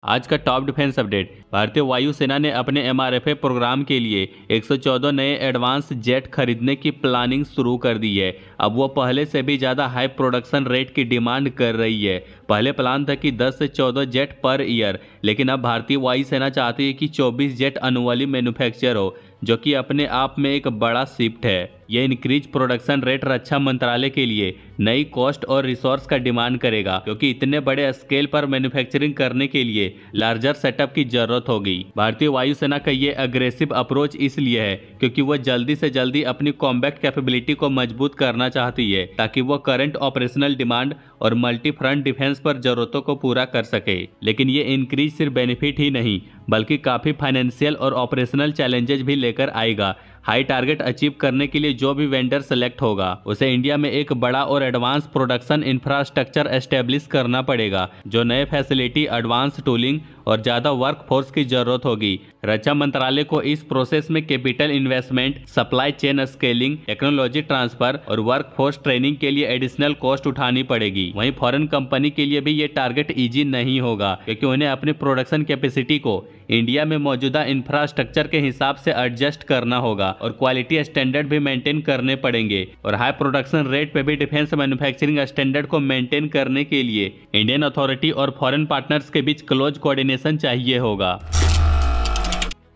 आज का top defence update. भारतीय वायुसेना ने अपने एमआरएफए प्रोग्राम के लिए 114 नए एडवांस जेट खरीदने की प्लानिंग शुरू कर दी है। अब वो पहले से भी ज़्यादा हाई प्रोडक्शन रेट की डिमांड कर रही है। पहले प्लान था कि 10 से 14 जेट पर ईयर, लेकिन अब भारतीय वायुसेना चाहती है कि 24 जेट एनुअली मैन्युफैक्चर हो, जो कि अपने आप में एक बड़ा शिफ्ट है। यह इंक्रीज प्रोडक्शन रेट रक्षा मंत्रालय के लिए नई कॉस्ट और रिसोर्स का डिमांड करेगा, क्योंकि इतने बड़े स्केल पर मैन्युफैक्चरिंग करने के लिए लार्जर सेटअप की जरूरत होगी। भारतीय वायुसेना का ये अग्रेसिव अप्रोच इसलिए है क्योंकि वह जल्दी से जल्दी अपनी कॉम्बैट कैपेबिलिटी को मजबूत करना चाहती है, ताकि वह करंट ऑपरेशनल डिमांड और मल्टी फ्रंट डिफेंस पर जरूरतों को पूरा कर सके। लेकिन ये इंक्रीज सिर्फ बेनिफिट ही नहीं, बल्कि काफी फाइनेंशियल और ऑपरेशनल चैलेंजेस भी लेकर आएगा। हाई टारगेट अचीव करने के लिए जो भी वेंडर सेलेक्ट होगा, उसे इंडिया में एक बड़ा और एडवांस प्रोडक्शन इंफ्रास्ट्रक्चर एस्टेब्लिश करना पड़ेगा, जो नए फैसिलिटी, एडवांस टूलिंग और ज्यादा वर्क फोर्स की जरूरत होगी। रक्षा मंत्रालय को इस प्रोसेस में capital investment, supply chain scaling, technology transfer और वर्क फोर्स ट्रेनिंग के लिए एडिशनल कॉस्ट उठानी पड़ेगी। वहीं फॉरेन कंपनी के लिए भी ये टारगेट इजी नहीं होगा, क्योंकि उन्हें अपनी प्रोडक्शन कैपेसिटी को इंडिया में मौजूदा इंफ्रास्ट्रक्चर के हिसाब से एडजस्ट करना होगा और क्वालिटी स्टैंडर्ड भी मेंटेन करने पड़ेंगे। और हाई प्रोडक्शन रेट पे भी डिफेंस मैन्युफैक्चरिंग स्टैंडर्ड को मेंटेन करने के लिए इंडियन अथॉरिटी और फॉरेन पार्टनर्स के बीच क्लोज कोऑर्डिनेशन चाहिए होगा।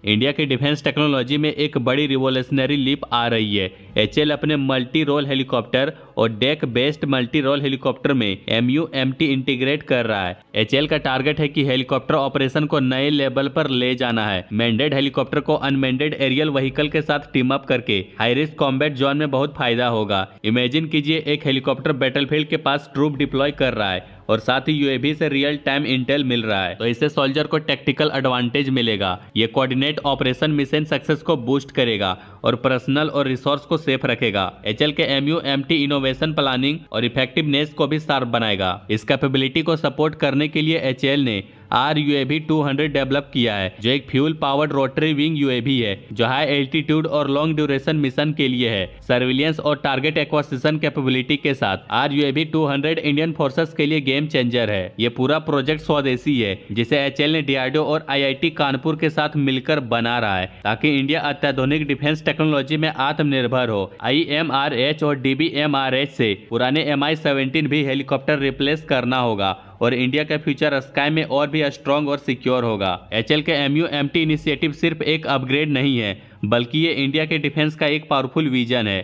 इंडिया की डिफेंस टेक्नोलॉजी में एक बड़ी रिवोल्यूशनरी लीप आ रही है। एचएल अपने मल्टी रोल हेलीकॉप्टर और deck based multi role helicopter में MUMT इंटीग्रेट कर रहा है। एचएल का टारगेट है कि हेलीकॉप्टर ऑपरेशन को नए लेवल पर ले जाना है। मैंडेड हेलीकॉप्टर को अनमैंडेड एरियल व्हीकल के साथ टीम अप करके हाई रिस्क कॉम्बैट जोन में बहुत फायदा होगा। इमेजिन कीजिए, एक हेलीकॉप्टर बैटलफील्ड के पास ट्रूप डिप्लॉय कर रहा है और साथ ही यूएवी से रियल टाइम इंटेल मिल रहा है, तो इससे सोल्जर को टैक्टिकल एडवांटेज मिलेगा। ये कोऑर्डिनेट ऑपरेशन मिशन सक्सेस को बूस्ट करेगा और पर्सनल और रिसोर्स को सेफ रखेगा। एचएल के MUMT इनोवेशन प्लानिंग और इफेक्टिवनेस को भी शार्प बनाएगा। इस कैपेबिलिटी को सपोर्ट करने के लिए एचएल ने RUAV 200 डेवलप किया है, जो एक fuel powered rotary wing UAV है, जो हाई एल्टीट्यूड और लॉन्ग ड्यूरेशन मिशन के लिए है। सर्विलियंस और टारगेट एक्विजिशन कैपेबिलिटी के साथ RUAV 200 इंडियन फोर्सेस के लिए गेम चेंजर है। ये पूरा प्रोजेक्ट स्वदेशी है, जिसे एचएल ने DRDO और IIT कानपुर के साथ मिलकर बना रहा है, ताकि इंडिया अत्याधुनिक डिफेंस टेक्नोलॉजी में आत्मनिर्भर हो। IMRH और DBMRH से पुराने Mi-17 भी हेलीकॉप्टर रिप्लेस करना होगा और इंडिया का फ्यूचर स्काई में और भी स्ट्रॉन्ग और सिक्योर होगा। एचएल के MUMT इनिशिएटिव सिर्फ एक अपग्रेड नहीं है, बल्कि ये इंडिया के डिफेंस का एक पावरफुल विजन है।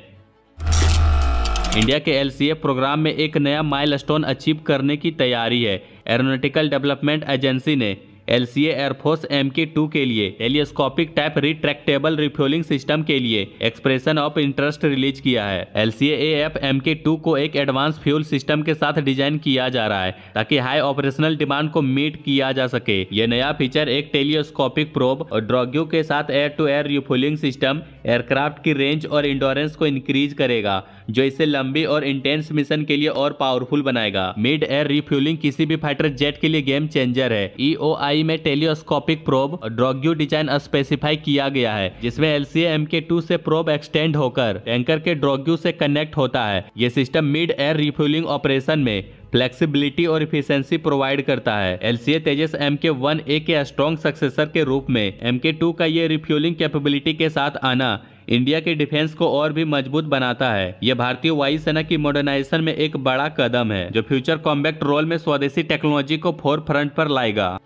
इंडिया के LCA प्रोग्राम में एक नया माइलस्टोन अचीव करने की तैयारी है। एरोनॉटिकल डेवलपमेंट एजेंसी ने LCA एयरफोर्स MK2 के लिए telescopic type retractable refuelling system के लिए एक्सप्रेशन ऑफ इंटरेस्ट रिलीज किया है। LCA-AF MK2 को एक एडवांस फ्यूल सिस्टम के साथ डिजाइन किया जा रहा है, ताकि हाई ऑपरेशनल डिमांड को मीट किया जा सके। यह नया फीचर एक टेलीस्कोपिक प्रोब और ड्रॉग्यू के साथ air to air refuelling system aircraft की रेंज और इंडोरेंस को इंक्रीज करेगा, जो इसे लंबी और इंटेंस मिशन के लिए और पावरफुल बनाएगा। मिड एयर रिफ्यूलिंग किसी भी फाइटर जेट के लिए गेम चेंजर है। EOI में टेलीस्कोपिक प्रोब और ड्रॉग्यू डिजाइन स्पेसिफाई किया गया है, जिसमें LCA MK2 से प्रोब एक्सटेंड होकर टैंकर के ड्रॉग्यू से कनेक्ट होता है। यह system mid air refuelling operation में फ्लेक्सिबिलिटी और इफिशिएंसी प्रोवाइड करता है। LCA तेजस MK1A के स्ट्रॉन्ग सक्सेसर के रूप में MK2 का ये रिफ्यूलिंग कैपेबिलिटी के साथ आना इंडिया के डिफेंस को और भी मजबूत बनाता है। यह भारतीय वायुसेना की मॉडर्नाइजेशन में एक बड़ा कदम है, जो फ्यूचर कॉम्बैट रोल में स्वदेशी टेक्नोलॉजी को फोर फ्रंट पर लाएगा।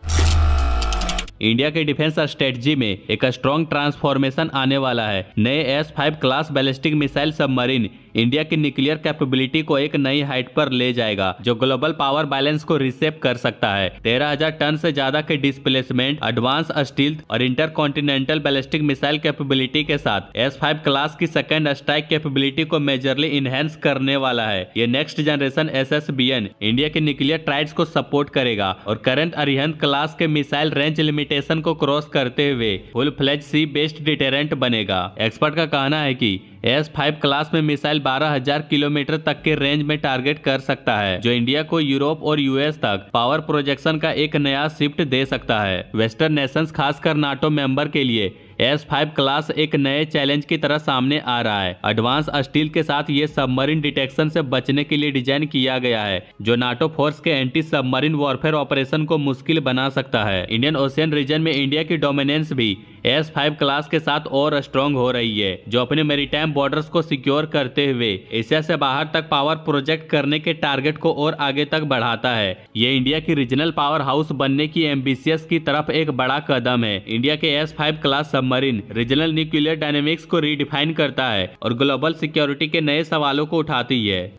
इंडिया के डिफेंस स्ट्रेटजी में एक स्ट्रॉन्ग ट्रांसफॉर्मेशन आने वाला है। नए S5 class ballistic missile submarine India की न्यूक्लियर कैपेबिलिटी को एक नई हाइट पर ले जाएगा, जो ग्लोबल पावर बैलेंस को रिसेप कर सकता है। 13,000 टन से ज्यादा के डिस्प्लेसमेंट, एडवांस स्टील्थ और इंटरकॉन्टिनेंटल बैलिस्टिक मिसाइल कैपेबिलिटी के साथ S5 क्लास की सेकंड स्ट्राइक कैपेबिलिटी को मेजरली इनहेंस करने वाला है। ये नेक्स्ट जनरेशन SSBN इंडिया के न्यूक्लियर ट्राइड्स को सपोर्ट करेगा और करंट अरिहंत क्लास के मिसाइल रेंज लिमिटेशन को क्रॉस करते हुए फुल फ्लेज सी बेस्ड डिटेरेंट बनेगा। एक्सपर्ट का कहना है कि S5 क्लास में मिसाइल 12,000 किलोमीटर तक के रेंज में टारगेट कर सकता है, जो इंडिया को यूरोप और US तक पावर प्रोजेक्शन का एक नया शिफ्ट दे सकता है। वेस्टर्न नेशंस, खासकर नाटो मेंबर के लिए S5 क्लास एक नए चैलेंज की तरह सामने आ रहा है। एडवांस स्टील के साथ ये सबमरीन डिटेक्शन से बचने के लिए डिजाइन किया गया है, जो नाटो फोर्स के एंटी सबमरीन वॉरफेयर ऑपरेशन को मुश्किल बना सकता है। इंडियन ओशियन रीजन में इंडिया की डोमिनेंस भी S5 क्लास के साथ और स्ट्रॉन्ग हो रही है, जो अपने मैरीटाइम बॉर्डर्स को सिक्योर करते हुए एशिया से बाहर तक पावर प्रोजेक्ट करने के टारगेट को और आगे तक बढ़ाता है। ये इंडिया की रीजनल पावर हाउस बनने की एम्बिशियस की तरफ एक बड़ा कदम है। इंडिया के S5 class submarine regional nuclear dynamics को रीडिफाइन करता है और ग्लोबल सिक्योरिटी के नए सवालों को उठाती है।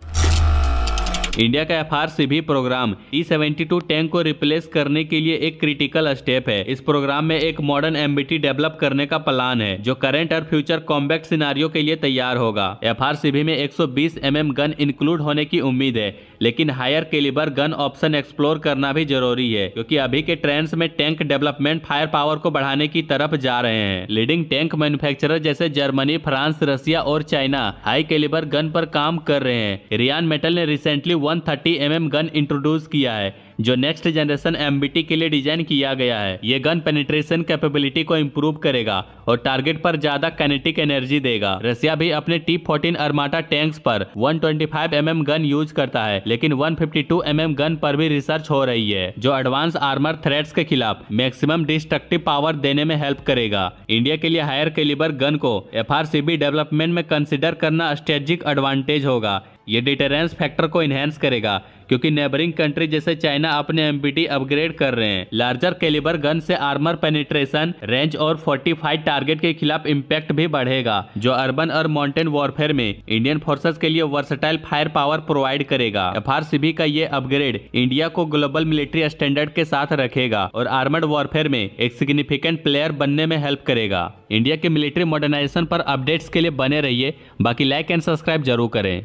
इंडिया का FRCB प्रोग्राम T-72 टैंक को रिप्लेस करने के लिए एक क्रिटिकल स्टेप है। इस प्रोग्राम में एक मॉडर्न MBT डेवलप करने का प्लान है, जो करंट और फ्यूचर कॉम्बैट सिनारियो के लिए तैयार होगा। FRCB में 120 mm गन इंक्लूड होने की उम्मीद है, लेकिन higher calibre gun option explore करना भी जरूरी है, क्योंकि अभी के ट्रेंड्स में टैंक डेवलपमेंट फायर पावर को बढ़ाने की तरफ जा रहे हैं। लीडिंग टैंक मैन्युफैक्चरर जैसे जर्मनी, फ्रांस, रसिया और चाइना हाई कैलिबर गन पर काम कर रहे हैं। रियान मेटल ने रिसेंटली 130 mm गन इंट्रोड्यूस किया है, जो नेक्स्ट जनरेशन MBT के लिए डिजाइन किया गया है। ये गन पेनिट्रेशन कैपेबिलिटी को इंप्रूव करेगा और टारगेट पर ज्यादा काइनेटिक एनर्जी देगा। रसिया भी अपने T-14 अर्माटा टैंक्स पर 125 mm गन यूज करता है, लेकिन 152 mm गन पर भी रिसर्च हो रही है, जो एडवांस आर्मर थ्रेट्स के खिलाफ मैक्सिमम डिस्ट्रक्टिव पावर देने में हेल्प करेगा। इंडिया के लिए हायर कैलिबर गन को FRCB डेवलपमेंट में कंसिडर करना स्ट्रेटेजिक एडवांटेज होगा। ये डिटरेंस फैक्टर को इनहेंस करेगा, क्योंकि नेबरिंग कंट्री जैसे चाइना अपने MBT अपग्रेड कर रहे हैं। लार्जर कैलिबर गन से आर्मर पेनिट्रेशन, रेंज और फोर्टिफाइड टारगेट के खिलाफ इम्पैक्ट भी बढ़ेगा, जो अर्बन और माउंटेन वॉरफेयर में इंडियन फोर्सेस के लिए वर्सेटाइल फायर पावर प्रोवाइड करेगा। FRCB का ये अपग्रेड इंडिया को ग्लोबल मिलिट्री स्टैंडर्ड के साथ रखेगा और आर्मर्ड वॉरफेयर में एक सिग्निफिकेंट प्लेयर बनने में हेल्प करेगा। इंडिया के मिलिट्री मॉडर्नाइजेशन पर अपडेट्स के लिए बने रहिए। बाकी लाइक एंड सब्सक्राइब जरूर करें।